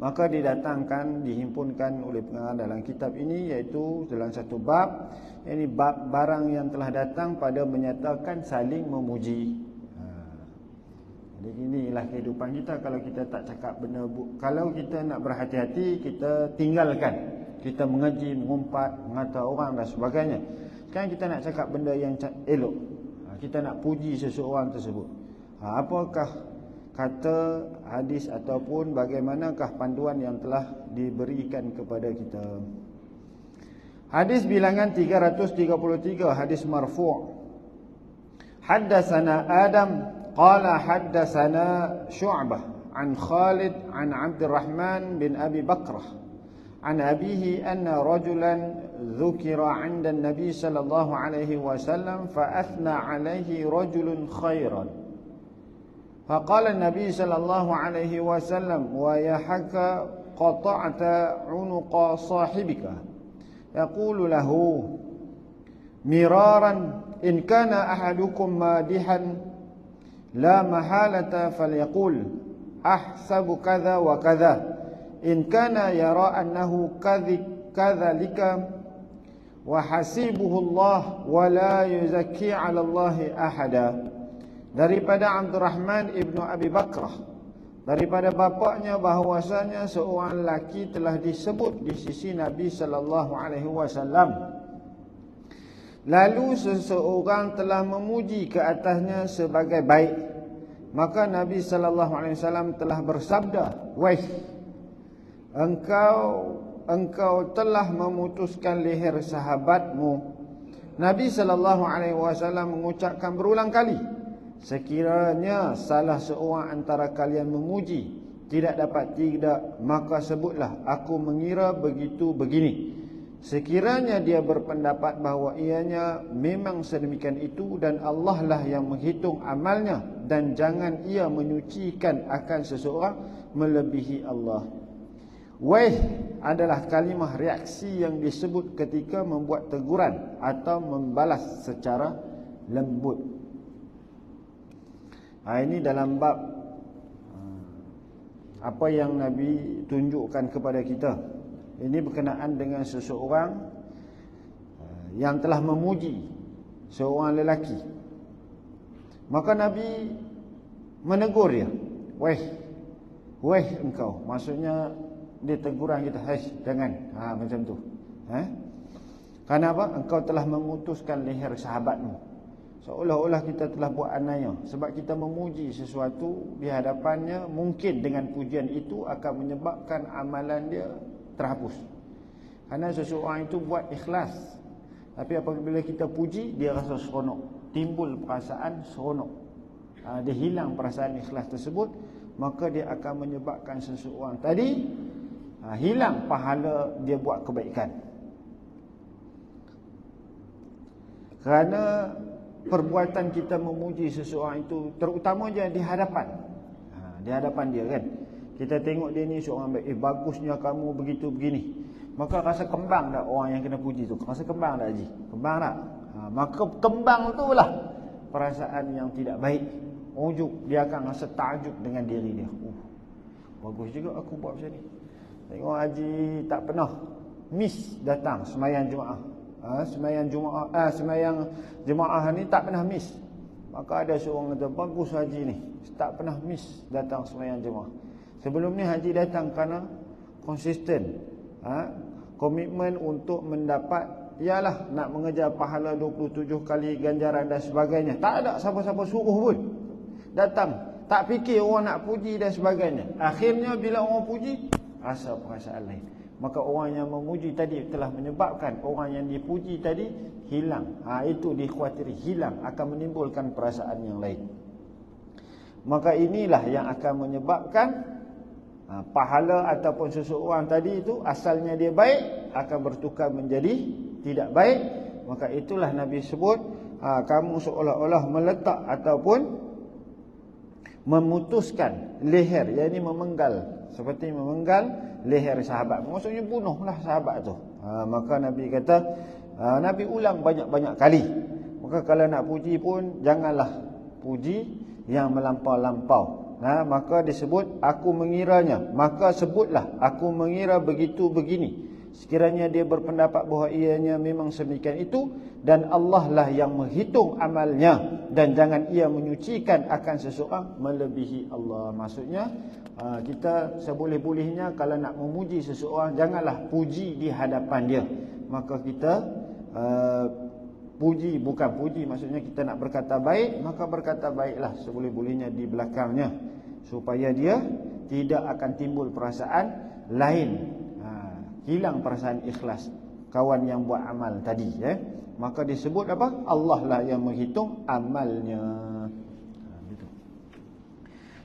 maka didatangkan, dihimpunkan oleh pengarang dalam kitab ini, iaitu dalam satu bab, yakni bab barang yang telah datang pada menyatakan saling memuji. Jadi inilah kehidupan kita. Kalau kita tak cakap benda, kalau kita nak berhati-hati, kita tinggalkan. Kita mengaji, mengumpat, mengata orang dan sebagainya. Sekarang kita nak cakap benda yang elok, kita nak puji seseorang tersebut. Apakah kata hadis ataupun bagaimanakah panduan yang telah diberikan kepada kita? Hadis bilangan 333, hadis marfu'. Haddatsana Adam qala haddatsana Syu'bah an Khalid an Abdurrahman bin Abi Bakrah an abihi anna rajulan dzukira 'inda an-nabi sallallahu alaihi wasallam fa athna 'alaihi rajulun khairan. فقال النبي صلى الله عليه وسلم ويحك قطعت عنق صاحبك يقول له مرارا إن كان أحدكم مادحا لا محالة فليقول أحسب كذا وكذا إن كان يرى أنه كذلك وحسيبه الله ولا يزكي على الله أحدا. Daripada Abdurrahman ibnu Abi Bakrah, daripada bapaknya bahawasanya seorang lelaki telah disebut di sisi Nabi sallallahu alaihi wasallam. Lalu seseorang telah memuji ke atasnya sebagai baik. Maka Nabi sallallahu alaihi wasallam telah bersabda, "Wahai engkau telah memutuskan leher sahabatmu." Nabi sallallahu alaihi wasallam mengucapkan berulang kali, sekiranya salah seorang antara kalian memuji tidak dapat tidak, maka sebutlah aku mengira begitu begini. Sekiranya dia berpendapat bahawa ianya memang sedemikian itu dan Allah lah yang menghitung amalnya, dan jangan ia menyucikan akan seseorang melebihi Allah. Weh adalah kalimah reaksi yang disebut ketika membuat teguran atau membalas secara lembut. Ini dalam bab apa yang Nabi tunjukkan kepada kita. Ini berkenaan dengan seseorang yang telah memuji seorang lelaki. Maka Nabi menegur dia, Weh engkau. Maksudnya dia teguran kita, jangan macam tu. Kerana apa? Engkau telah memutuskan leher sahabatmu. Seolah-olah kita telah buat anaya. Sebab kita memuji sesuatu di hadapannya, mungkin dengan pujian itu akan menyebabkan amalan dia terhapus. Kerana seseorang itu buat ikhlas, tapi apabila kita puji, dia rasa seronok, timbul perasaan seronok. Dia hilang perasaan ikhlas tersebut, maka dia akan menyebabkan seseorang tadi hilang pahala dia buat kebaikan. Kerana perbuatan kita memuji seseorang itu, terutamanya di hadapan dia kan, kita tengok dia ni seorang baik, bagusnya kamu begitu begini, maka rasa kembang tak orang yang kena puji tu? Rasa kembang tak Haji? Kembang tak? Maka kembang tu lah perasaan yang tidak baik, ujuk, dia akan rasa takjub dengan diri dia. Bagus juga aku buat macam ni. Tengok Haji tak pernah miss datang sembahyang Jumaat. Sembahyang jemaah ni tak pernah miss. Maka ada seorang kata, bagus Haji ni, tak pernah miss datang sembahyang jemaah. Sebelum ni Haji datang kerana konsisten, komitmen untuk mendapat, ialah nak mengejar pahala 27 kali ganjaran dan sebagainya. Tak ada siapa-siapa suruh pun datang. Tak fikir orang nak puji dan sebagainya. Akhirnya bila orang puji, rasa perasaan lain. Maka orang yang memuji tadi telah menyebabkan orang yang dipuji tadi hilang. Itu dikhawatiri hilang, akan menimbulkan perasaan yang lain. Maka inilah yang akan menyebabkan pahala ataupun seseorang tadi itu asalnya dia baik akan bertukar menjadi tidak baik. Maka itulah Nabi sebut, kamu seolah-olah meletak ataupun memutuskan leher, yakni memenggal, seperti memenggal leher sahabat. Maksudnya bunuhlah sahabat tu. Maka Nabi kata, Nabi ulang banyak-banyak kali. Maka kalau nak puji pun janganlah puji yang melampau-lampau. maka disebut aku mengiranya. Maka sebutlah aku mengira begitu begini. Sekiranya dia berpendapat bahawa ianya memang semikian itu, dan Allah lah yang menghitung amalnya, dan jangan ia menyucikan akan seseorang melebihi Allah. Maksudnya kita seboleh-bolehnya kalau nak memuji seseorang, janganlah puji di hadapan dia. Maka kita puji, bukan puji, maksudnya kita nak berkata baik, maka berkata baiklah seboleh-bolehnya di belakangnya, supaya dia tidak akan timbul perasaan lain, hilang perasaan ikhlas kawan yang buat amal tadi. Maka disebut apa? Allah lah yang menghitung amalnya.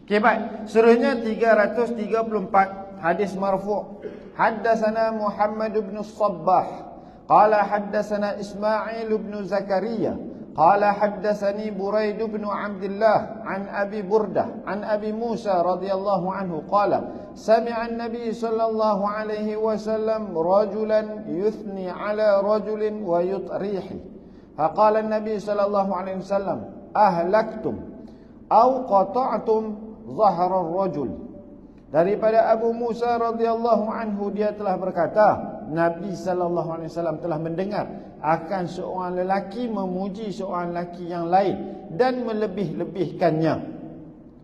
Okey, baik. Seterusnya 334 hadis marfu'. Haddatsana Muhammad bin Shabbah qala haddatsana Ismail bin Zakaria qala haddatsani Buraid bin Abdullah an Abi Burdah an Abi Musa radhiyallahu anhu qala sami'a an-nabiy sallallahu alaihi wasallam rajulan yuthni ala rajulin wa yutrihi faqala an-nabiy sallallahu alaihi wasallam ahlaktum aw qata'tum zahra ar-rajul. Daripada Abu Musa radhiyallahu anhu, dia telah berkata, Nabi sallallahu alaihi wasallam telah mendengar akan seorang lelaki memuji seorang lelaki yang lain dan melebih-lebihkannya.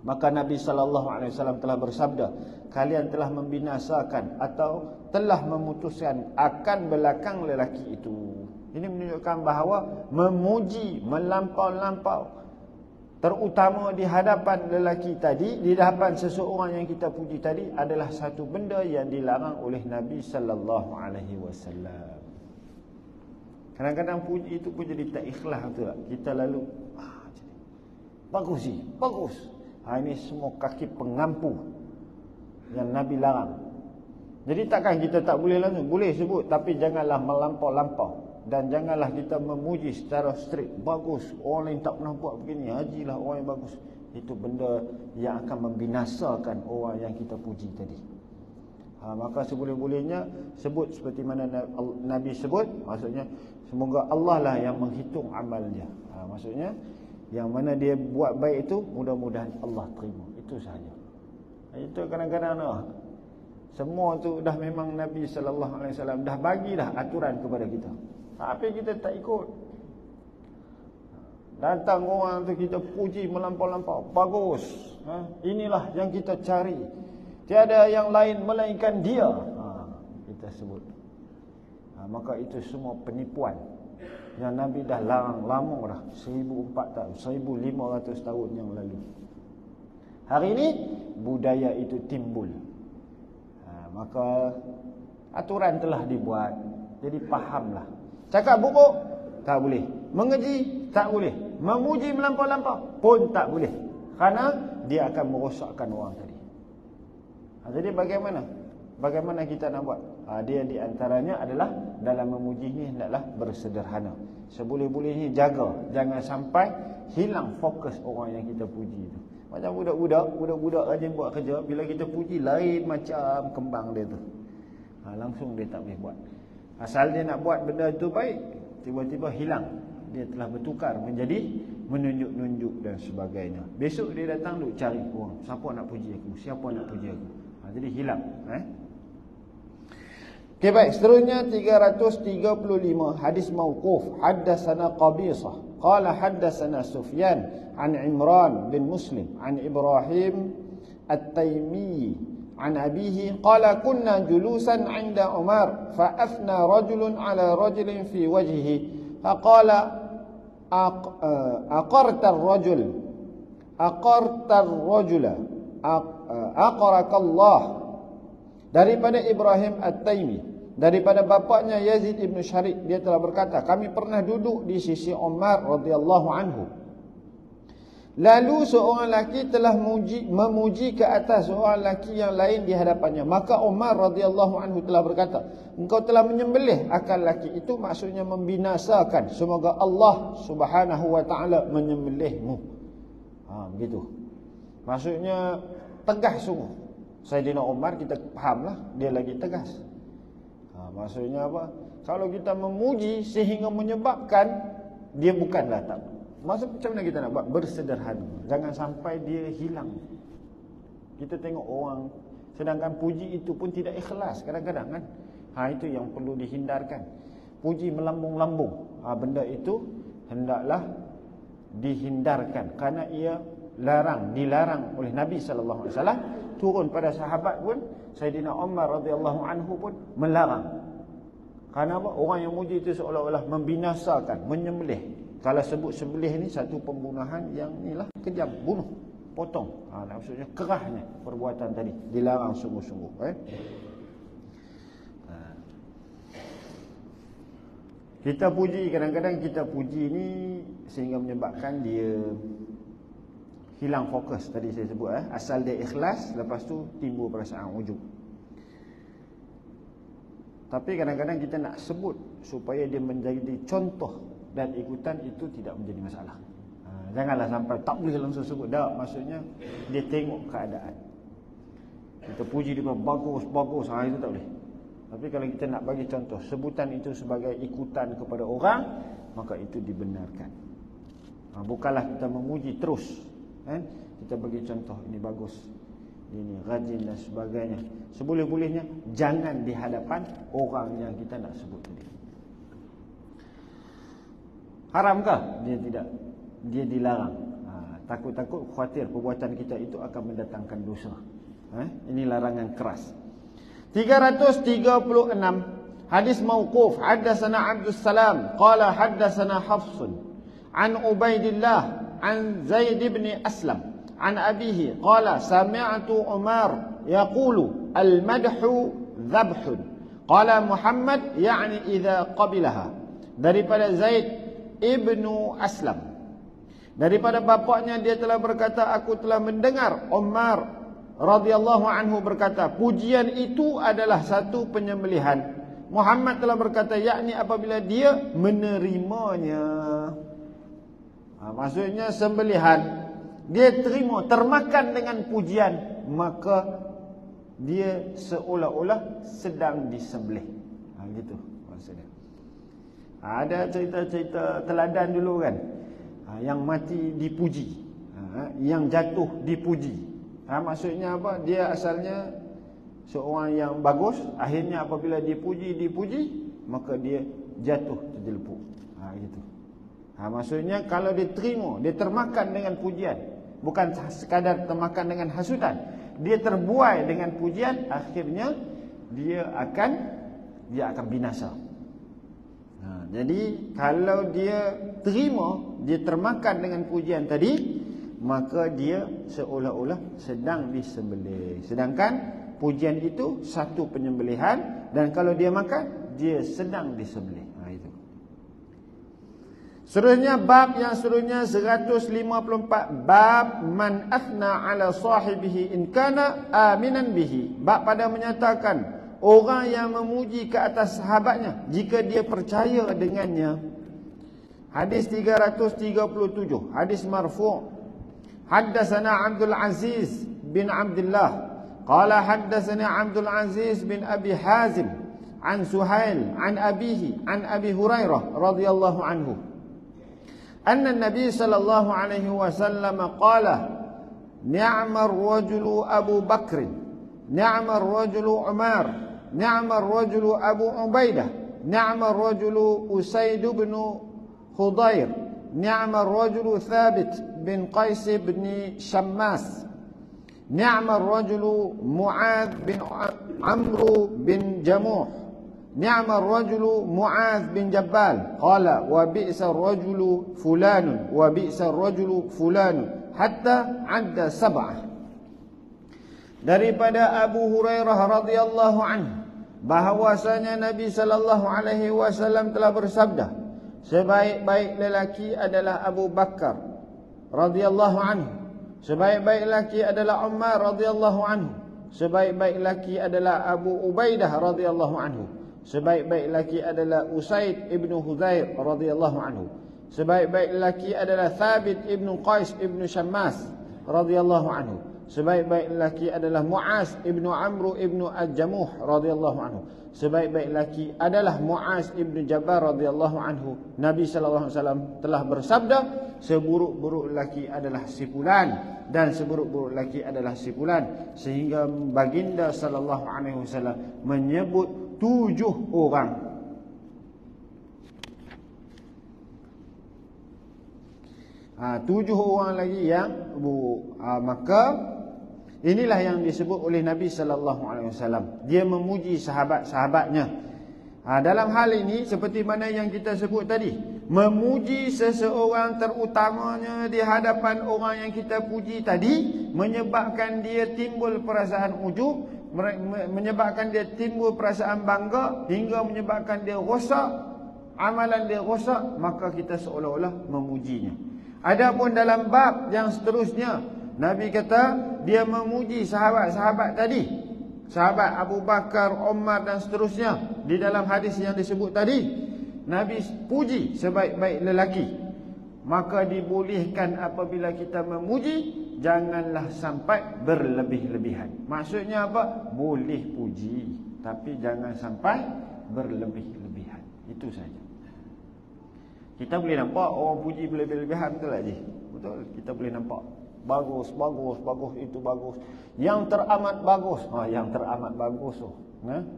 Maka Nabi sallallahu alaihi wasallam telah bersabda, kalian telah membinasakan atau telah memutuskan akan belakang lelaki itu. Ini menunjukkan bahawa memuji melampau-lampau, terutama di hadapan lelaki tadi, di hadapan seseorang yang kita puji tadi, adalah satu benda yang dilarang oleh Nabi sallallahu alaihi wasallam. Kadang-kadang puji itu pun jadi tak ikhlas, betul tak? Kita lalu bagus sih, bagus. Ini semua kaki pengampu yang Nabi larang. Jadi takkan kita tak boleh langsung, boleh sebut, tapi janganlah melampau-lampau. Dan janganlah kita memuji secara strict. Bagus, orang lain tak pernah buat begini, hajilah orang yang bagus. Itu benda yang akan membinasakan orang yang kita puji tadi. Maka seboleh-bolehnya sebut seperti mana Nabi sebut. Maksudnya semoga Allah lah yang menghitung amalnya. Maksudnya yang mana dia buat baik itu, mudah-mudahan Allah terima. Itu sahaja. Itu kadang-kadang semua tu dah memang Nabi sallallahu alaihi wasallam dah bagi dah aturan kepada kita. Tapi kita tak ikut. Datang orang tu kita puji melampau-lampau, bagus. Inilah yang kita cari. Tiada yang lain melainkan dia. Kita sebut. Maka itu semua penipuan yang Nabi dah larang lama dah, 1400 tahun, 1500 tahun yang lalu. Hari ini budaya itu timbul. Maka aturan telah dibuat. Jadi fahamlah. Cakap buruk tak boleh, mengeji tak boleh, memuji melampau-lampau pun tak boleh, kerana dia akan merosakkan orang tadi. Jadi bagaimana kita nak buat? Dia di antaranya adalah dalam memuji ni hendaklah bersederhana. Seboleh-bolehnya jaga, jangan sampai hilang fokus orang yang kita puji itu. Macam budak-budak rajin buat kerja, bila kita puji lain macam kembang dia tu. Langsung dia tak boleh buat. Asal dia nak buat benda itu baik, tiba-tiba hilang. Dia telah bertukar menjadi menunjuk-nunjuk dan sebagainya. Besok dia datang duk cari orang, siapa nak puji aku, siapa nak puji aku. Jadi hilang. Okey, baik. Seterusnya 335 hadis mauquf. Haddatsana Qabisah qala haddatsana Sufyan an Imran bin Muslim an Ibrahim At-Taimi عن أبيه قال كنا جلوسا عند عمر فأثنى رجل على رجل في وجهه فقال أقرت الرجل أقرك الله. Daripada Ibrahim At-Taimi, daripada bapaknya Yazid ibn Syarif, dia telah berkata, kami pernah duduk di sisi Umar radhiyallahu anhu. Lalu seorang lelaki telah memuji ke atas seorang lelaki yang lain di hadapannya. Maka Umar radhiyallahu anhu telah berkata, engkau telah menyembelih akan lelaki itu, maksudnya membinasakan. Semoga Allah subhanahu wa ta'ala menyembelihmu. Begitu. Maksudnya tegas sungguh. Sayyidina Umar, kita fahamlah, dia lagi tegas. Maksudnya apa? Kalau kita memuji sehingga menyebabkan dia bukanlah tak. Maksud macam mana kita nak buat? Bersederhana. Jangan sampai dia hilang. Kita tengok orang, sedangkan puji itu pun tidak ikhlas kadang-kadang kan. Itu yang perlu dihindarkan. Puji melambung-lambung, benda itu hendaklah dihindarkan, kerana ia dilarang oleh Nabi sallallahu alaihi wasallam. Turun pada sahabat pun, Sayyidina Umar radhiyallahu anhu pun melarang. Kerana apa? Orang yang muji itu seolah-olah membinasakan, menyembelih. Kalau sebut sembelih ni satu pembunuhan yang inilah kejam, bunuh, potong. Maksudnya kerahnya perbuatan tadi, dilarang sungguh-sungguh. Kita puji, kadang-kadang kita puji ni sehingga menyebabkan dia hilang fokus. Tadi saya sebut asal dia ikhlas, lepas tu timbul perasaan ujub. Tapi kadang-kadang kita nak sebut supaya dia menjadi contoh dan ikutan, itu tidak menjadi masalah. Janganlah sampai tak boleh langsung sebut. Tak, maksudnya dia tengok keadaan. Kita puji dia bagus, itu tak boleh. Tapi kalau kita nak bagi contoh, sebutan itu sebagai ikutan kepada orang, maka itu dibenarkan. Bukanlah kita memuji terus, kan? Kita bagi contoh, ini bagus, ini rajin dan sebagainya. Seboleh-bolehnya jangan di hadapan orang yang kita nak sebut tadi. Haramkah? Dia tidak. Dia dilarang. Takut-takut khawatir perbuatan kita itu akan mendatangkan dosa. Ini larangan keras. 336 hadis mauquf. Haddatsana Abdus Salam qala haddatsana Hafsun an Ubaidillah an Zaid bin Aslam an abihi qala sami'tu Umar yaqulu al-madhu dhabhun qala Muhammad yani idza qabilaha. Daripada Zaid ibnu Aslam, daripada bapaknya dia telah berkata, aku telah mendengar Umar radhiyallahu anhu berkata, pujian itu adalah satu penyembelihan. Muhammad telah berkata, yakni apabila dia menerimanya. Maksudnya sembelihan, dia terima, termakan dengan pujian, maka dia seolah-olah sedang disembelih. Gitu maksudnya. Ada cerita-cerita teladan dulu kan, yang mati dipuji, yang jatuh dipuji. Maksudnya apa? Dia asalnya seorang yang bagus, akhirnya apabila dipuji, maka dia jatuh terjelepuk. Gitu. Maksudnya kalau dia terima, dia termakan dengan pujian, bukan sekadar termakan dengan hasutan, dia terbuai dengan pujian, akhirnya dia akan binasa. Jadi kalau dia terima, dia termakan dengan pujian tadi, maka dia seolah-olah sedang disembelih. Sedangkan pujian itu satu penyembelihan, dan kalau dia makan, dia sedang disembelih. Itu. Seterusnya bab yang seterusnya 154, bab man athna ala sahibihi in kana aminan bihi. Bab pada menyatakan orang yang memuji ke atas sahabatnya jika dia percaya dengannya. Hadis 337, hadis marfu'. Haddatsana Abdul Aziz bin Abdullah qala haddatsana Abdul Aziz bin Abi Hazim an Suhail an abihi an Abi Hurairah radhiyallahu anhu anna an-nabiy sallallahu alaihi wasallam qala ni'mar rajulu Abu Bakr ni'mar rajulu Umar ni'mar rajulu Abu Ubaidah ni'mar rajulu Usaid bin Hudayr ni'mar rajulu Thabit bin Qais bin Shammas ni'mar rajulu Mu'adh bin Amr bin Jamuh ni'mar rajulu Mu'adh bin Jabbal qala wa bi'sa rajulu fulan wa bi'sa rajulu fulan hatta adda sab'ah. Daripada Abu Hurairah radhiyallahu anhu bahwasanya Nabi sallallahu alaihi wasallam telah bersabda, sebaik-baik lelaki adalah Abu Bakar radhiyallahu anhu, sebaik-baik lelaki adalah Umar radhiyallahu anhu, sebaik-baik lelaki adalah Abu Ubaidah radhiyallahu anhu, sebaik-baik lelaki adalah Usaid ibnu Hudzair radhiyallahu anhu, sebaik-baik lelaki adalah Thabit ibnu Qais ibnu Shammas radhiyallahu anhu, Sebaik-baik lelaki adalah Mu'az ibnu Amru ibnu Al-Jamuh radhiyallahu anhu. Sebaik-baik lelaki adalah Mu'az ibnu Jabal radhiyallahu anhu. Nabi sallallahu alaihi wasallam telah bersabda, seburuk-buruk lelaki adalah si fulan dan seburuk-buruk lelaki adalah si fulan, sehingga baginda sallallahu alaihi wasallam menyebut 7 orang. Tujuh orang lagi yang buruk. Maka inilah yang disebut oleh Nabi sallallahu alaihi wasallam. Dia memuji sahabat-sahabatnya. Dalam hal ini seperti mana yang kita sebut tadi, memuji seseorang terutamanya di hadapan orang yang kita puji tadi menyebabkan dia timbul perasaan ujub, menyebabkan dia timbul perasaan bangga, hingga menyebabkan dia rosak, amalan dia rosak, maka kita seolah-olah memujinya. Adapun dalam bab yang seterusnya, Nabi kata dia memuji sahabat-sahabat tadi, sahabat Abu Bakar, Umar dan seterusnya. Di dalam hadis yang disebut tadi, Nabi puji sebaik-baik lelaki. Maka dibolehkan apabila kita memuji, janganlah sampai berlebih-lebihan. Maksudnya apa? Boleh puji, tapi jangan sampai berlebih-lebihan. Itu saja. Kita boleh nampak orang puji berlebih-lebihan, betul tak, Ji? Betul, kita boleh nampak. Bagus, bagus, bagus, itu bagus. Yang teramat bagus. Yang teramat bagus.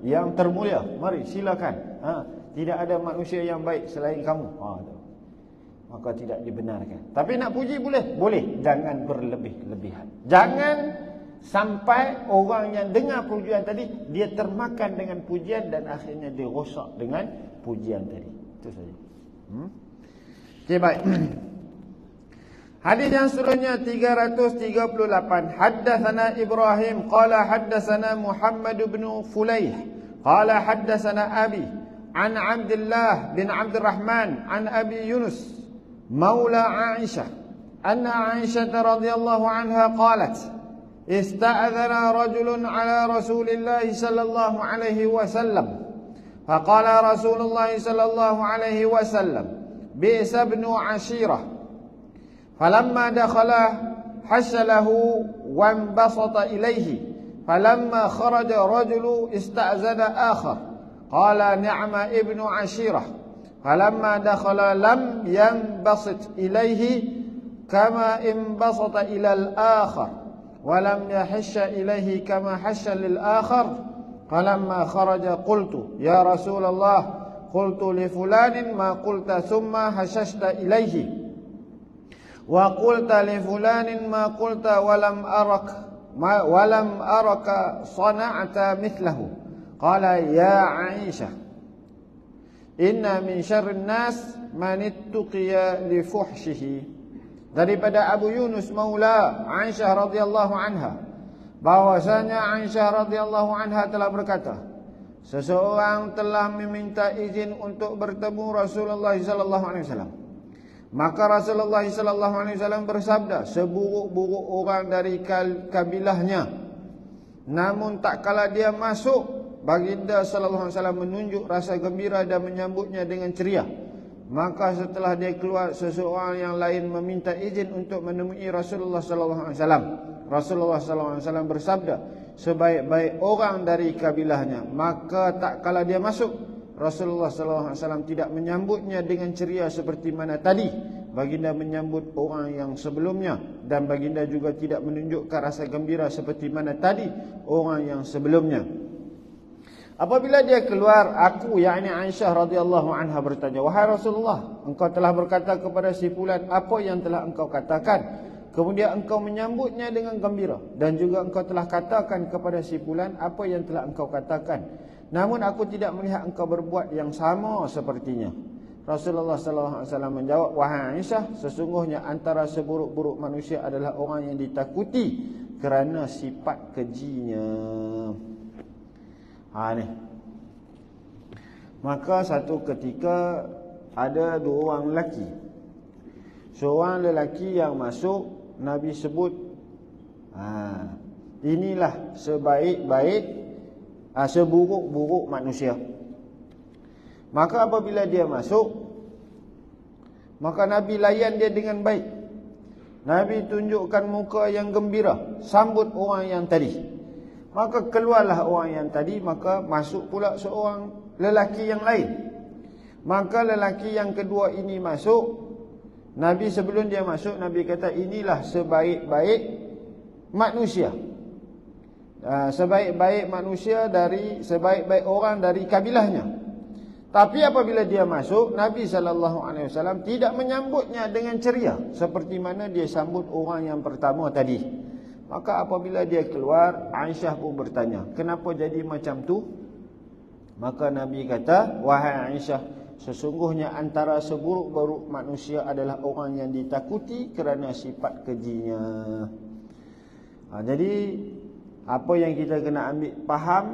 Yang termulia, mari silakan. Tidak ada manusia yang baik selain kamu. Maka tidak dibenarkan. Tapi nak puji boleh? Boleh. Jangan berlebih-lebihan. Jangan sampai orang yang dengar pujian tadi, dia termakan dengan pujian dan akhirnya dia rosak dengan pujian tadi. Itu saja. Okey, baik. Hadis yang seterusnya 338. Haddatsana Ibrahim qala haddatsana Muhammad bin Fulayh qala haddatsana Abi an Abdullah bin Abdurrahman an Abi Yunus maula Aisyah anna Aisyah radhiyallahu anha qalat ista'adhana rajulun ala Rasulillah sallallahu alaihi wasallam faqala Rasulullah sallallahu alaihi wasallam بئس ابن عشيرة فلما دخل حشله وانبسط إليه فلما خرج رجل استأذن آخر قال نعم ابن عشيرة فلما دخل لم ينبسط إليه كما انبسط إلى الآخر ولم يحش إليه كما حش للآخر فلما خرج قلت يا رسول الله قلت لفلان ما قلت ثم حششت إليه وقلت لفلان ما قلت ولم أرك صنعت مثله قال يا عائشة إن من شر الناس من اتقي لفحشه. Daripada Abu Yunus maula Aisyah radhiyallahu anha, bahwasanya Aisyah radhiyallahu anha telah berkata, seseorang telah meminta izin untuk bertemu Rasulullah sallallahu alaihi wasallam. Maka Rasulullah sallallahu alaihi wasallam bersabda, seburuk-buruk orang dari kabilahnya, namun tak kala dia masuk, baginda sallallahu alaihi wasallam menunjuk rasa gembira dan menyambutnya dengan ceria. Maka setelah dia keluar, seseorang yang lain meminta izin untuk menemui Rasulullah sallallahu alaihi wasallam. Rasulullah sallallahu alaihi wasallam bersabda, sebaik-baik orang dari kabilahnya. Maka tak kala dia masuk, Rasulullah sallallahu alaihi wasallam tidak menyambutnya dengan ceria seperti mana tadi baginda menyambut orang yang sebelumnya, dan baginda juga tidak menunjukkan rasa gembira seperti mana tadi orang yang sebelumnya. Apabila dia keluar, aku yakni Aisyah radhiyallahu anha bertanya, wahai Rasulullah, engkau telah berkata kepada si fulan apa yang telah engkau katakan, kemudian engkau menyambutnya dengan gembira, dan juga engkau telah katakan kepada si fulan apa yang telah engkau katakan, namun aku tidak melihat engkau berbuat yang sama sepertinya. Rasulullah sallallahu alaihi wasallam menjawab, wahai Aisyah, sesungguhnya antara seburuk-buruk manusia adalah orang yang ditakuti kerana sifat kejinya. Ni. Maka satu ketika ada dua orang lelaki. Seorang lelaki yang masuk, Nabi sebut, inilah sebaik-baik, seburuk-buruk manusia. Maka apabila dia masuk, maka Nabi layan dia dengan baik. Nabi tunjukkan muka yang gembira, sambut orang yang tadi. Maka keluarlah orang yang tadi, maka masuk pula seorang lelaki yang lain. Maka lelaki yang kedua ini masuk. Nabi sebelum dia masuk, Nabi kata, inilah sebaik-baik manusia. Sebaik-baik manusia dari sebaik-baik orang dari kabilahnya. Tapi apabila dia masuk, Nabi SAW tidak menyambutnya dengan ceria seperti mana dia sambut orang yang pertama tadi. Maka apabila dia keluar, Aisyah pun bertanya, kenapa jadi macam tu? Maka Nabi kata, wahai Aisyah, sesungguhnya antara seburuk-buruk manusia adalah orang yang ditakuti kerana sifat kejinya. Jadi apa yang kita kena ambil faham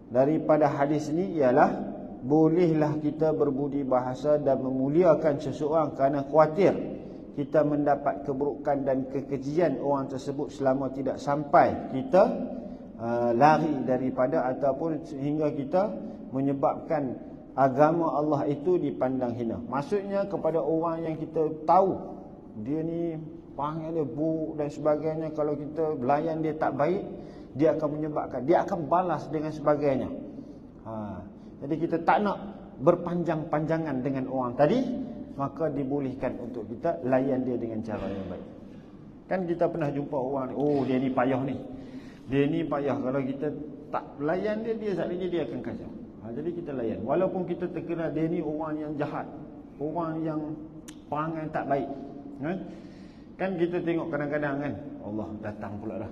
daripada hadis ini ialah bolehlah kita berbudi bahasa dan memuliakan seseorang kerana khawatir kita mendapat keburukan dan kekejian orang tersebut selama tidak sampai kita lari daripada ataupun sehingga kita menyebabkan agama Allah itu dipandang hina. Maksudnya kepada orang yang kita tahu dia ni panggil dia buruk dan sebagainya, kalau kita layan dia tak baik, dia akan menyebabkan, dia akan balas dengan sebagainya. Jadi kita tak nak berpanjang-panjangan dengan orang tadi, maka dibolehkan untuk kita layan dia dengan cara yang baik. Kan kita pernah jumpa orang ni, oh dia ni payah ni, dia ni payah. Kalau kita tak layan dia, dia selalunya dia akan kacau. Jadi kita layan, walaupun kita terkenal dia ni orang yang jahat, orang yang perangai tak baik, kan kita tengok kadang-kadang kan, Allah datang pula dah.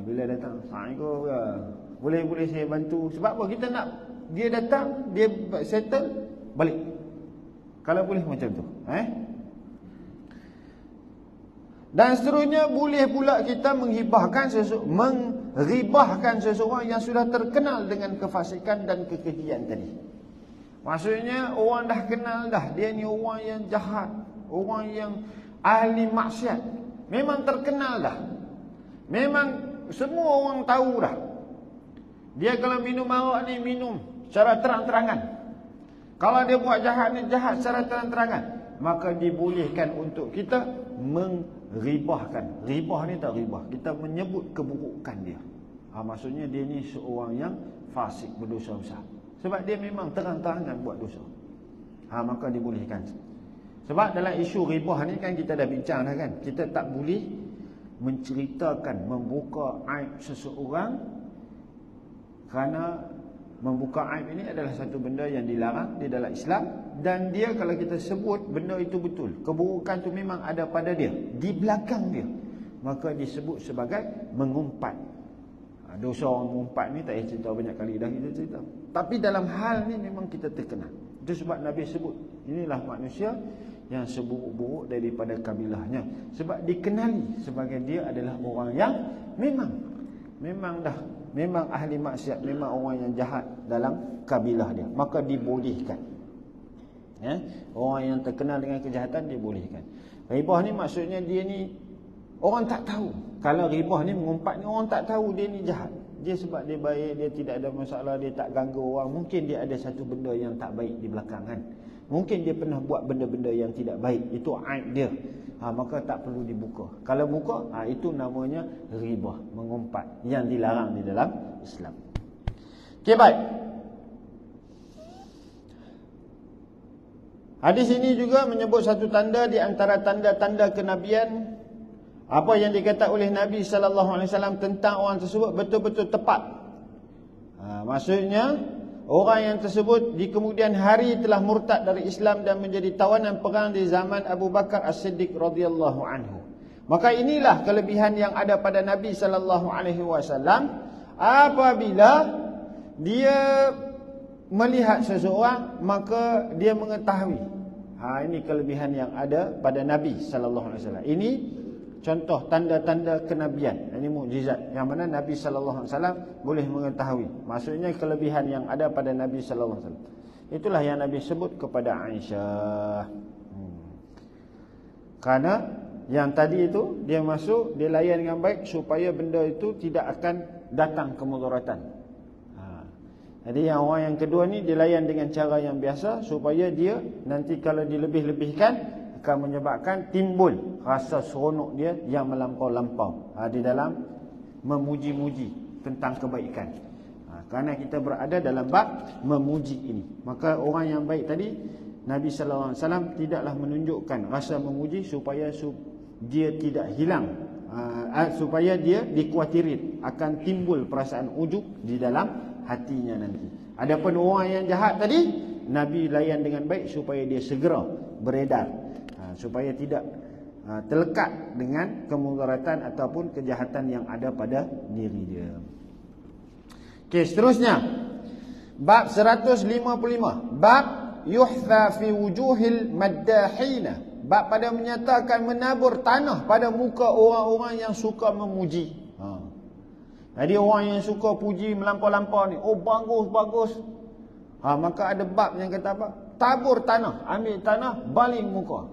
Bila datang, Assalamualaikum, boleh saya bantu? Sebab apa? Kita nak dia datang, dia settle, balik. Kalau boleh macam tu. Dan seterusnya boleh pula kita menghibahkan menghibahkan seseorang yang sudah terkenal dengan kefasikan dan kekejian tadi. Maksudnya orang dah kenal dah, dia ni orang yang jahat, orang yang ahli maksiat. Memang terkenal dah. Memang semua orang tahu dah. Dia kalau minum arak ni minum secara terang-terangan. Kalau dia buat jahat ni jahat secara terang-terangan. Maka dibolehkan untuk kita mengribahkan. Ribah ni tak ribah, kita menyebut keburukan dia. Maksudnya dia ni seorang yang fasik, berdosa besar. Sebab dia memang terang-terangan buat dosa. Maka dibolehkan. Sebab dalam isu ribah ni kan kita dah bincang dah kan. Kita tak boleh menceritakan, membuka aib seseorang, kerana membuka aib ini adalah satu benda yang dilarang di dalam Islam. Dan dia kalau kita sebut benda itu betul, keburukan itu memang ada pada dia, di belakang dia, maka disebut sebagai mengumpat. Dosa orang mengumpat ni tak payah cerita banyak kali dah kita cerita. Tapi dalam hal ni memang kita terkenal. Itu sebab Nabi sebut, inilah manusia yang seburuk-buruk daripada kabilahnya. Sebab dikenali sebagai dia adalah orang yang memang ahli maksiat, memang orang yang jahat dalam kabilah dia. Maka dibolehkan. Orang yang terkenal dengan kejahatan dibolehkan. Ribah ni maksudnya dia ni orang tak tahu. Kalau ribah ni mengumpat ni orang tak tahu dia ni jahat. Dia sebab dia baik, dia tidak ada masalah, dia tak ganggu orang. Mungkin dia ada satu benda yang tak baik di belakang kan. Mungkin dia pernah buat benda-benda yang tidak baik. Itu aib dia. Maka tak perlu dibuka. Kalau buka, itu namanya ribah, mengumpat, yang dilarang di dalam Islam. Okey, baik. Hadis ini juga menyebut satu tanda di antara tanda-tanda kenabian. Apa yang dikata oleh Nabi SAW tentang orang tersebut betul-betul tepat. Maksudnya orang yang tersebut di kemudian hari telah murtad dari Islam dan menjadi tawanan perang di zaman Abu Bakar As-Siddiq radhiyallahu anhu. Maka inilah kelebihan yang ada pada Nabi SAW apabila dia melihat seseorang, maka dia mengetahui. Ini kelebihan yang ada pada Nabi SAW. Ini contoh tanda-tanda kenabian. Ini mukjizat yang mana Nabi SAW boleh mengetahui. Maksudnya kelebihan yang ada pada Nabi SAW. Itulah yang Nabi sebut kepada Aisyah. Kerana yang tadi itu dia masuk, dia layan dengan baik supaya benda itu tidak akan datang kemudaratan. Jadi yang orang yang kedua ni dia layan dengan cara yang biasa supaya dia nanti kalau dilebih-lebihkan akan menyebabkan timbul rasa seronok dia yang melampau-lampau di dalam memuji-muji tentang kebaikan. Kerana kita berada dalam bab memuji ini, maka orang yang baik tadi, Nabi sallallahu alaihi wasallam tidaklah menunjukkan rasa memuji supaya dia tidak hilang, supaya dia dikuatirin akan timbul perasaan ujub di dalam hatinya nanti. Adapun orang yang jahat tadi, Nabi layan dengan baik supaya dia segera beredar, supaya tidak terlekat dengan kemudaratan ataupun kejahatan yang ada pada diri dia. Okey, seterusnya bab 155, bab yuhtha fi wujuhil maddahina, bab pada menyatakan menabur tanah pada muka orang-orang yang suka memuji. Jadi orang yang suka puji melampau-lampau ni, oh bagus. Maka ada bab yang kata apa? Tabur tanah, ambil tanah, baling muka.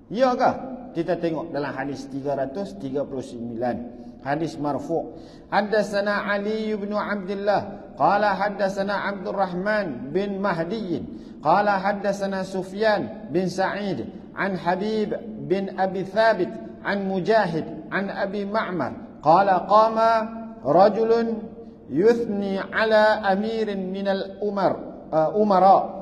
Ya ke? Kita tengok dalam hadis 339. Hadis marfu'. Haddatsana Ali bin Abdullah qala haddatsana Abdul Rahman bin Mahdi qala haddatsana Sufyan bin Sa'id an Habib bin Abi Thabit an Mujahid an Abi Ma'mar qala qama rajulun yuthni ala amirin min al-umara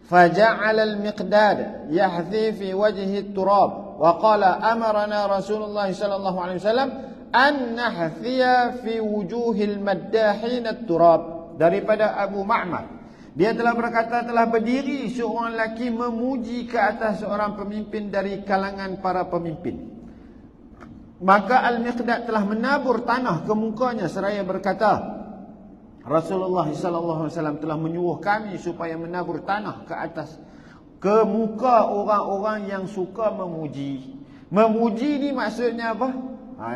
فجعل المقداد يحثي في وجه التراب وقال أمرنا رسول الله صلى الله عليه وسلم أن نحثي في وجوه المداحين التراب. Daripada Abu Ma'mar, dia telah berkata, telah berdiri seorang lelaki memuji ke atas seorang pemimpin dari kalangan para pemimpin. Maka Al-Miqdad telah menabur tanah ke mukanya seraya berkata, Rasulullah sallallahu alaihi wasallam telah menyuruh kami supaya menabur tanah ke muka orang-orang yang suka memuji. Memuji ni maksudnya apa?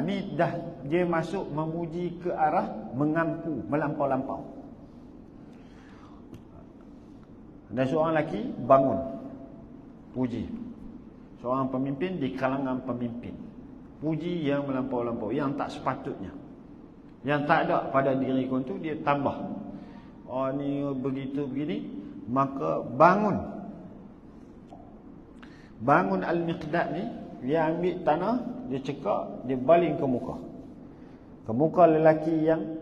Ni dah dia masuk memuji ke arah mengampu, melampau-lampau. Ada seorang lelaki bangun puji seorang pemimpin di kalangan pemimpin. Puji yang melampau-lampau, yang tak sepatutnya, yang tak ada pada diri kau tu, dia tambah. Oh ni begitu begini, maka bangun Al-Miqdad ni, dia ambil tanah, dia cekak, dia baling ke muka lelaki yang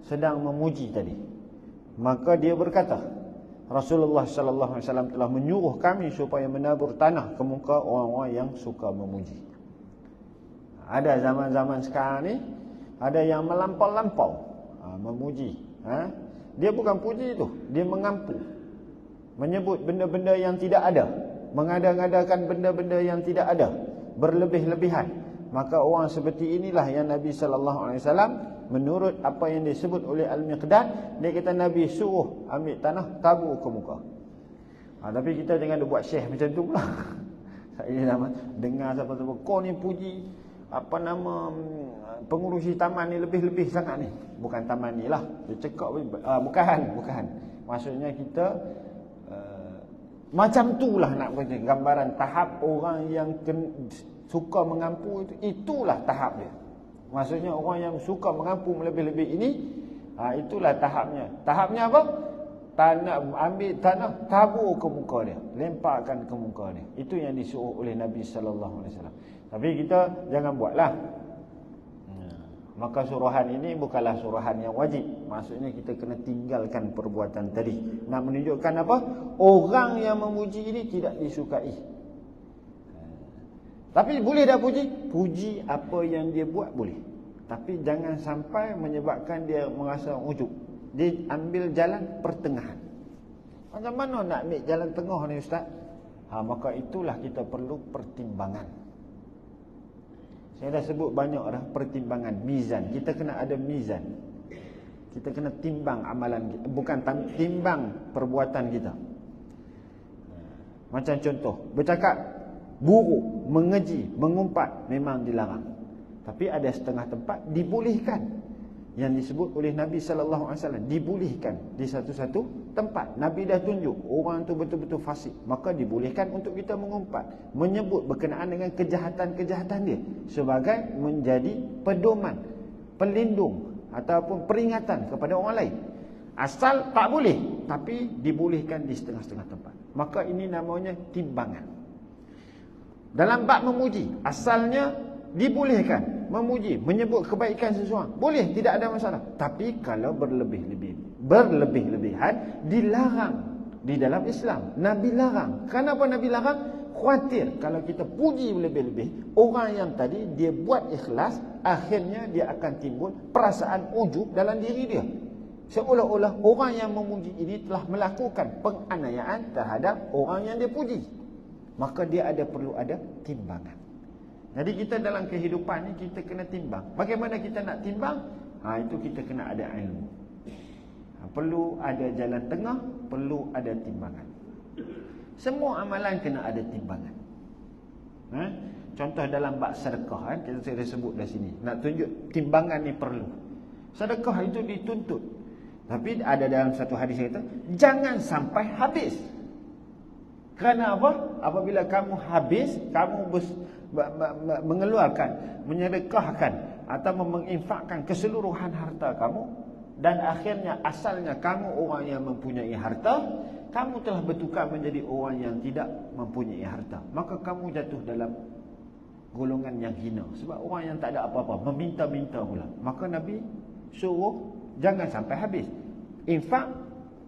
sedang memuji tadi. Maka dia berkata, Rasulullah sallallahu alaihi wasallam telah menyuruh kami supaya menabur tanah ke muka orang-orang yang suka memuji. Ada zaman-zaman sekarang ni, ada yang melampau-lampau memuji. Dia bukan puji tu, dia mengampu, menyebut benda-benda yang tidak ada, mengada-ngadakan benda-benda yang tidak ada, berlebih-lebihan. Maka orang seperti inilah yang Nabi sallallahu alaihi wasallam, menurut apa yang disebut oleh Al-Miqdad, dia kata Nabi suruh ambil tanah, tabur ke muka. Tapi kita jangan dia buat syekh macam tu pula. Saya dengar siapa-siapa, kau ni puji pengurusi taman ni lebih-lebih sangat ni. Bukan taman ni lah, dia cakap bukan. Maksudnya kita macam tu lah nak berkata, gambaran tahap orang yang suka mengampu itulah tahap dia. Maksudnya orang yang suka mengampu lebih-lebih ini, itulah tahapnya. Tahapnya apa? Ambil tanah, tabur ke muka dia, lemparkan ke muka dia. Itu yang disuruh oleh Nabi sallallahu alaihi wasallam. Tapi kita jangan buatlah. Maka suruhan ini bukanlah suruhan yang wajib. Maksudnya kita kena tinggalkan perbuatan tadi. Nak menunjukkan apa? Orang yang memuji ini tidak disukai. Tapi boleh dah puji? Puji apa yang dia buat boleh. Tapi jangan sampai menyebabkan dia merasa ujub. Dia ambil jalan pertengahan. Macam mana nak ambil jalan tengah ni Ustaz? Maka itulah kita perlu pertimbangan. Saya dah sebut banyak dah pertimbangan, mizan. Kita kena ada mizan. Kita kena timbang amalan kita, bukan timbang perbuatan kita. Macam contoh, bercakap buruk, mengeji, mengumpat memang dilarang. Tapi ada setengah tempat dibolehkan. Yang disebut oleh Nabi sallallahu alaihi wasallam, dibolehkan di satu-satu tempat. Nabi dah tunjuk orang tu betul-betul fasik, maka dibolehkan untuk kita mengumpat, menyebut berkenaan dengan kejahatan-kejahatan dia sebagai menjadi pedoman, pelindung ataupun peringatan kepada orang lain. Asal tak boleh, tapi dibolehkan di setengah-setengah tempat. maka ini namanya timbangan. Dalam bab memuji, asalnya dibolehkan memuji, menyebut kebaikan seseorang. Boleh, tidak ada masalah. Tapi kalau berlebih-lebihan dilarang di dalam Islam. Nabi larang. Kenapa Nabi larang? Khawatir kalau kita puji lebih-lebih, orang yang tadi dia buat ikhlas, akhirnya dia akan timbul perasaan ujub dalam diri dia. Seolah-olah orang yang memuji ini telah melakukan penganiayaan terhadap orang yang dia puji. Maka dia perlu ada timbangan. Jadi kita dalam kehidupan ni kita kena timbang. Bagaimana kita nak timbang? Itu kita kena ada ilmu. Perlu ada jalan tengah, perlu ada timbangan. Semua amalan kena ada timbangan. Contoh dalam bab sedekah, kita sudah sebut dah sini. Nak tunjuk timbangan ni perlu. Sedekah itu dituntut. Tapi ada dalam satu hadis yang kata, jangan sampai habis. Kerana apa? Apabila kamu habis, kamu mengeluarkan, menyedekahkan atau menginfakkan keseluruhan harta kamu, dan akhirnya asalnya kamu orang yang mempunyai harta, kamu telah bertukar menjadi orang yang tidak mempunyai harta, maka kamu jatuh dalam golongan yang hina. Sebab orang yang tak ada apa-apa meminta-minta pula. Maka Nabi suruh jangan sampai habis. Infak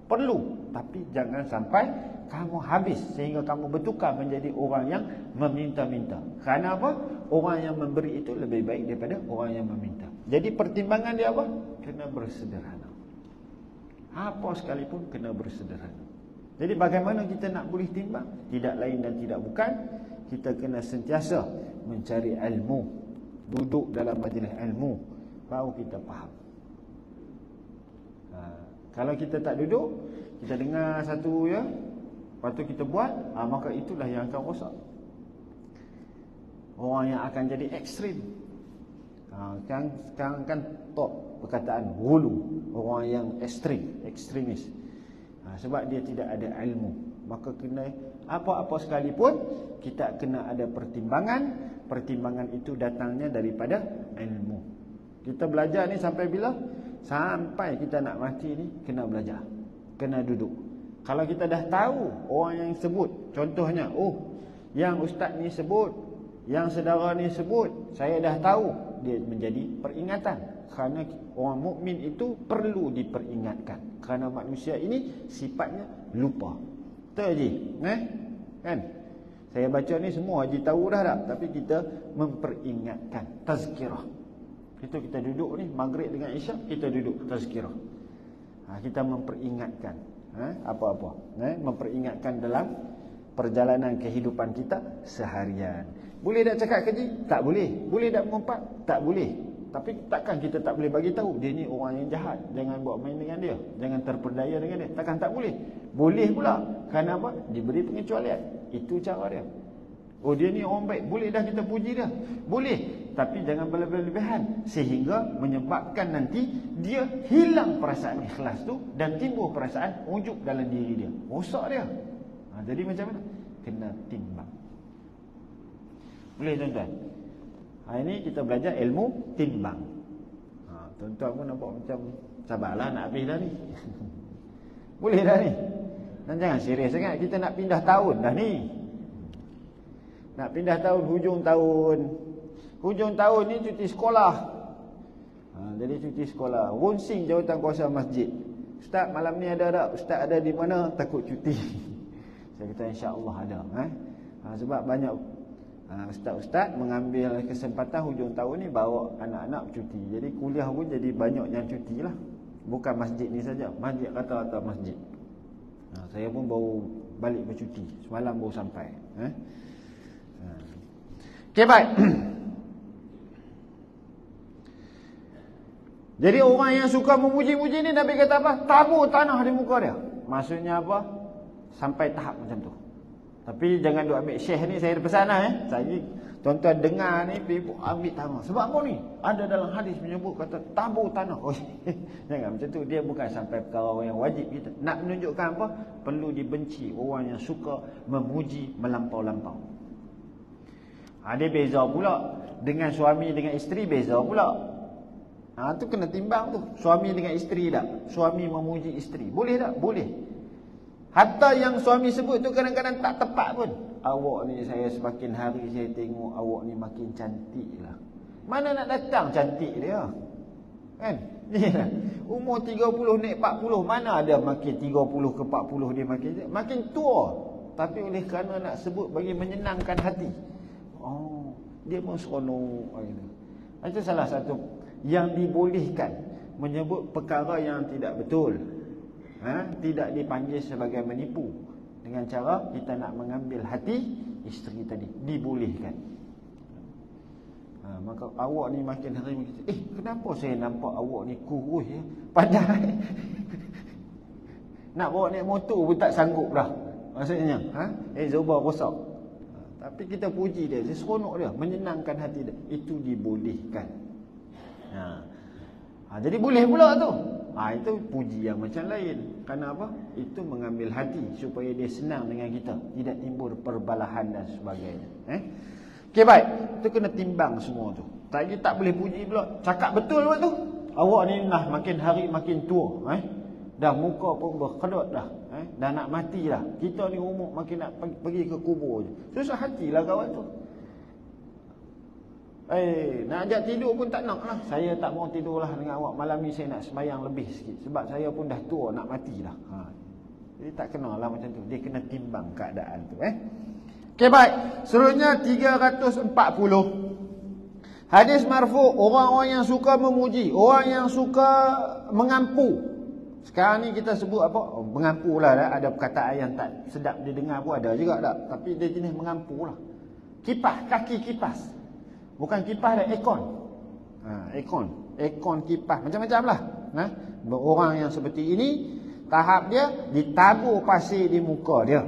perlu, tapi jangan sampai kamu habis sehingga kamu bertukar menjadi orang yang meminta-minta. Kerana apa? Orang yang memberi itu lebih baik daripada orang yang meminta. Jadi pertimbangan dia apa? Kena bersederhana. Apa sekalipun kena bersederhana. Jadi bagaimana kita nak boleh timbang? Tidak lain dan tidak bukan, kita kena sentiasa mencari ilmu. Duduk dalam majlis ilmu, baru kita faham. Kalau kita tak duduk, kita dengar satu ya, lepas tu kita buat, maka itulah yang akan rosak. Orang yang akan jadi ekstrim. Sekarang kan top perkataan hulu, orang yang ekstremis. Sebab dia tidak ada ilmu. Maka kena apa-apa sekalipun kita kena ada pertimbangan. Pertimbangan itu datangnya daripada ilmu. Kita belajar ni sampai bila? Sampai kita nak mati ni kena belajar, kena duduk. Kalau kita dah tahu orang yang sebut, contohnya, yang ustaz ni sebut, yang saudara ni sebut, saya dah tahu, dia menjadi peringatan. Kerana orang mukmin itu perlu diperingatkan. Kerana manusia ini sifatnya lupa. Betul Haji? Kan? Saya baca ni semua Haji tahu dah tak? Tapi kita memperingatkan, tazkirah. Kita duduk ni maghrib dengan isyak, kita duduk tazkirah. Kita memperingatkan apa-apa, memperingatkan dalam perjalanan kehidupan kita seharian. Boleh tak cakap keji? Tak boleh. Boleh tak mengumpat? Tak boleh. Tapi takkan kita tak boleh bagi tahu dia ni orang yang jahat, jangan buat main dengan dia, jangan terperdaya dengan dia. Takkan tak boleh? Boleh pula. Kerana apa? Diberi pengecualian. Itu cara dia. Dia ni orang baik, boleh dah kita puji dia? Boleh. Tapi jangan berlebihan sehingga menyebabkan nanti dia hilang perasaan ikhlas tu dan timbul perasaan ujub dalam diri dia. Rosak dia. Jadi macam mana? Kena timbang. Boleh tuan-tuan? Ini kita belajar ilmu timbang. Tuan-tuan pun nampak macam sabarlah nak habis dah ni. Boleh dah ni. Dan jangan serius sangat, kita nak pindah tahun dah ni. Nak pindah tahun, hujung tahun. Hujung tahun ni cuti sekolah. Jadi cuti sekolah. Runsing jawatan kuasa masjid. Ustaz malam ni ada tak? Ustaz ada di mana? Takut cuti. Saya kata insya-Allah ada. Sebab banyak ustaz-ustaz mengambil kesempatan hujung tahun ni bawa anak-anak cuti. Jadi kuliah pun jadi banyak yang cuti lah. Bukan masjid ni saja, masjid rata-rata masjid. Saya pun baru balik bercuti. Semalam baru sampai. Okey, baik. Jadi orang yang suka memuji-muji ni, Nabi kata apa? Tabur tanah di muka dia. Maksudnya apa? Sampai tahap macam tu. Tapi jangan duk ambil syekh ni, saya ada pesan lah Saya tuan-tuan dengar ni, ambil tanah. Sebab apa ni? Ada dalam hadis menyebut kata tabur tanah. Jangan macam tu. Dia bukan sampai perkara yang wajib kita. Nak menunjukkan apa? Perlu dibenci orang yang suka memuji melampau-lampau. Dia beza pula. Dengan suami dengan isteri beza pula. Tu kena timbang tu. Suami dengan isteri tak? Suami memuji isteri. Boleh tak? Boleh. Hatta yang suami sebut tu kadang-kadang tak tepat pun. Awak ni, saya semakin hari saya tengok awak ni makin cantik lah. Mana nak datang cantik dia? Kan? Yalah. Umur 30 naik 40, mana ada makin 30 ke 40 dia makin tua. Tapi oleh kerana nak sebut bagi menyenangkan hati. Oh, dia pun seronok. Itu salah satu yang dibolehkan, menyebut perkara yang tidak betul. Tidak dipanggil sebagai menipu. Dengan cara kita nak mengambil hati isteri tadi, dibolehkan. Maka awak ni makin hari makin, kenapa saya nampak awak ni kurus ya? Padahal nak bawa naik motor pun tak sanggup dah. Maksudnya Zoba rosak. Tapi kita puji dia, seronok dia, menyenangkan hati dia. Itu dibolehkan. Jadi boleh pula tu. Itu puji yang macam lain. Kerana apa? Itu mengambil hati supaya dia senang dengan kita, tidak timbul perbalahan dan sebagainya. Okey, baik. Itu kena timbang semua tu. Tak boleh puji pula. Cakap betul pula tu. Awak ni dah makin hari makin tua. Dah muka pun berkedut dah. Dah nak mati dah. Kita ni umur makin nak pergi ke kubur je. Susah hatilah kawan tu. Nak ajak tidur pun tak nak lah. Saya tak mau tidurlah dengan awak. Malam ni saya nak sembahyang lebih sikit. Sebab saya pun dah tua, nak mati dah. Jadi tak kenalah macam tu. Dia kena timbang keadaan tu. Okey, baik. Seterusnya 340. Hadis marfu', orang-orang yang suka memuji, orang yang suka mengampu. Sekarang ni kita sebut apa? Mengampu lah. Ada perkataan yang tak sedap didengar pun ada juga tak? Tapi dia jenis mengampu lah. Kipas, kaki kipas. Bukan kipas dah, ekon. Ekon kipas, macam-macam lah. Orang yang seperti ini, tahap dia ditabur pasir di muka dia.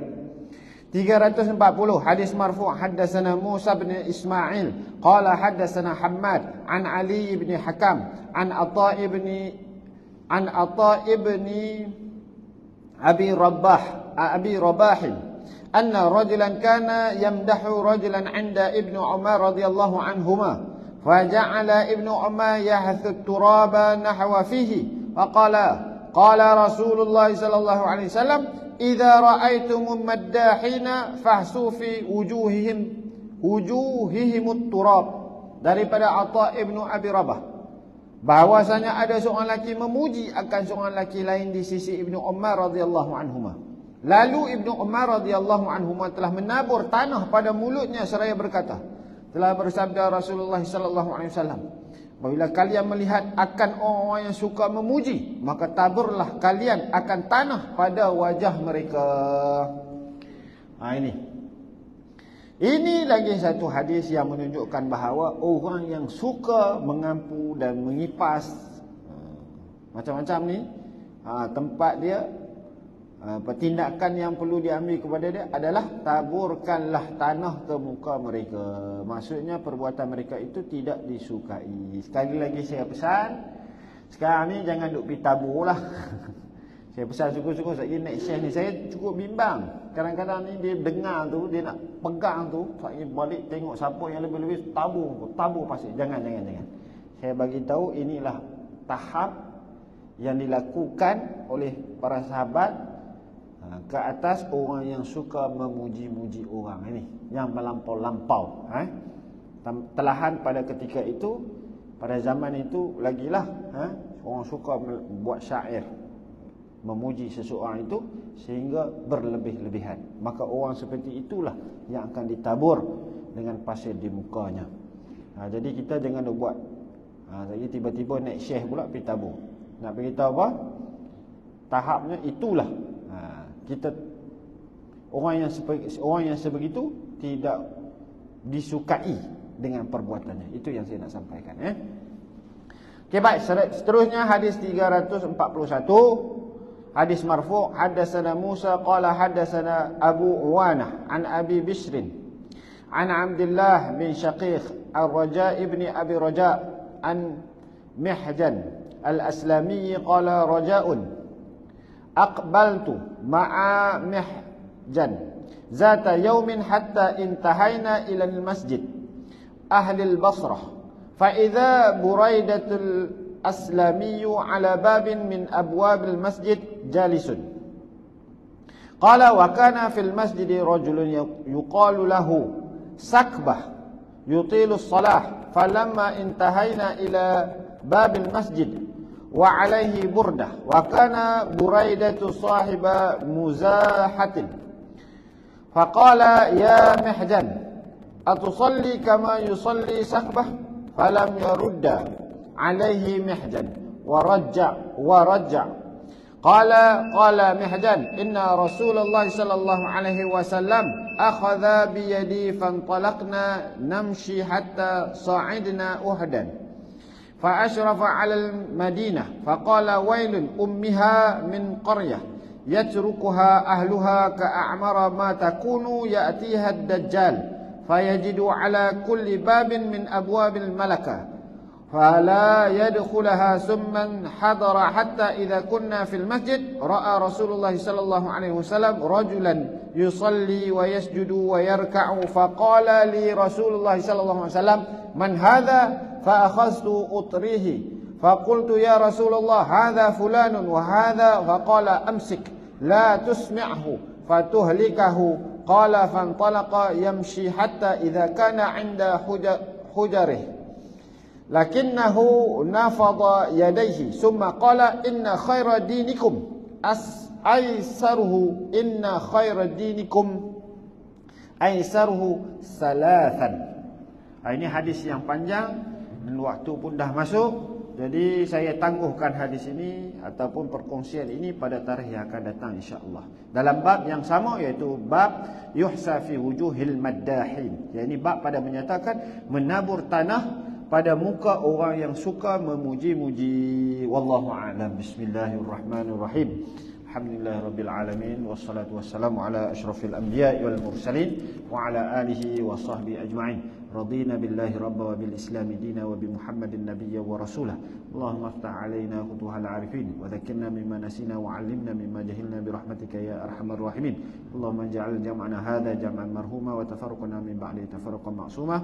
340 hadis marfu', haddatsana Musa bin Ismail qala haddatsana Hammad an Ali bin Hakam an Atha ibn Abi Rabah anna rajulan kana yamdahu rajulan 'inda Ibn Umar radhiyallahu anhuma faja'ala Ibn Umar yahthu at-turaba nahwa fihi faqala Rasulullah sallallahu alaihi wasallam idza ra'aytumum maddahina fahsu fi wujuhihim at-turab. Daripada Atha ibnu Abi Rabah, bahwasanya ada seorang lelaki memuji akan seorang lelaki lain di sisi Ibnu Umar radhiyallahu anhuma. Lalu Ibnu Umar radhiyallahu anhuma telah menabur tanah pada mulutnya seraya berkata, telah bersabda Rasulullah sallallahu alaihi wasallam, apabila kalian melihat akan orang-orang yang suka memuji, maka taburlah kalian akan tanah pada wajah mereka. Ini lagi satu hadis yang menunjukkan bahawa orang yang suka mengampu dan mengipas macam-macam ni, tempat dia, tindakan yang perlu diambil kepada dia adalah taburkanlah tanah ke muka mereka. Maksudnya perbuatan mereka itu tidak disukai. Sekali lagi saya pesan, sekarang ni jangan duk pergi tabur lah. Saya pesan syukur-syukur saya naik share ni, saya cukup bimbang. Kadang-kadang ni dia dengar tu, dia nak pegang tu, saya balik tengok siapa yang lebih-lebih tabur pasir. Jangan. Saya bagi tahu inilah tahap yang dilakukan oleh para sahabat ke atas orang yang suka memuji-muji orang ini, yang melampau-lampau. Telahan pada ketika itu, pada zaman itu lagilah orang suka buat syair memuji seseorang itu sehingga berlebih-lebihan. Maka orang seperti itulah yang akan ditabur dengan pasir di mukanya. Jadi kita jangan buat jadi tiba-tiba naik syekh pula pergi tabur. Nak beritahu apa? Tahapnya itulah. Kita orang yang sebegitu tidak disukai dengan perbuatannya. Itu yang saya nak sampaikan. Okey, baik. Seterusnya hadis 341. Hadis marfu', haddatsana Musa qala haddatsana Abu Uwanah an Abi Bishr an Abdullah bin Shaqiq Ar-Raja' ibn Abi Raja' an Mihjan Al-Aslami qala Raja'un aqbaltu ma'a Mihjan zata yawmin hatta intahayna ila al-masjid ahli al-Basrah fa idza Buraidatul Aslami ala babin min abwab al-masjid jalisun Qala wa kana fil masjid rajulun yuqalu lahu Sakbah yutilu as-salah falamma intahayna ila babil masjid wa alaihi burdah wa kana buraidatu sahiba muzahatin faqala ya Mihjan atusalli kama yusalli Sakbah falam yarudda alaihi Mihjan wa rajja qala Mihjan inna Rasulullah sallallahu alaihi wasallam akhadha bi yadi fantalaqna namshi hatta sa'idna Uhdan فأشرف على المدينة فقال ويل أمها من قرية يتركها أهلها كأعمر ما تكون يأتيها الدجال فيجد على كل باب من أبواب الملكة فلا يدخلها ثم حضر حتى إذا كنا في المسجد رأى رسول الله صلى الله عليه وسلم رجلا يصلي ويسجد ويركع فقال لي رسول الله صلى الله عليه وسلم من هذا فأخذت أطريه فقلت يا رسول الله هذا فلان وهذا فقال أمسك لا تسمعه فتهلكه قال فانطلق يمشي حتى إذا كان عند حجره لكنه نفض يديه ثم قال إن خير دينكم أيسره إن خير دينكم أيسره ثلاثا. Ini hadis yang panjang dan waktu pun dah masuk. Jadi saya tangguhkan hadis ini ataupun perkongsian ini pada tarikh yang akan datang insya-Allah. Dalam bab yang sama iaitu bab yuhsa fi wujuhil maddahin. Yang ini bab pada menyatakan menabur tanah pada muka orang yang suka memuji-muji. Wallahu a'lam. Bismillahirrahmanirrahim. Alhamdulillahirabbil alamin wassalatu wassalamu ala asyrafil anbiya'i wal mursalin wa ala alihi wa sahbihi ajma'in. Radina billahi rabba wa bil islami dina wa bi Muhammadin nabiyya wa rasulah. Allahumma aftah alaina futuhal arifin wa dhakkirna mimma nasina wa 'allimna mimma jahilna bi rahmatika ya arhamar rahimin. Allahumma ij'al jam'ana hadha jam'an marhuma wa tafarruqana min ba'di tafarruqan ma'suma.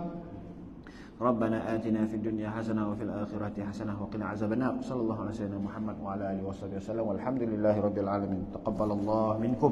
ربنا آتنا في الدنيا حسنة وفي الآخرة حسنة وقنا عذاب النار صلى الله على سيدنا محمد وعلى آله وصحبه وسلم والحمد لله رب العالمين تقبل الله منكم.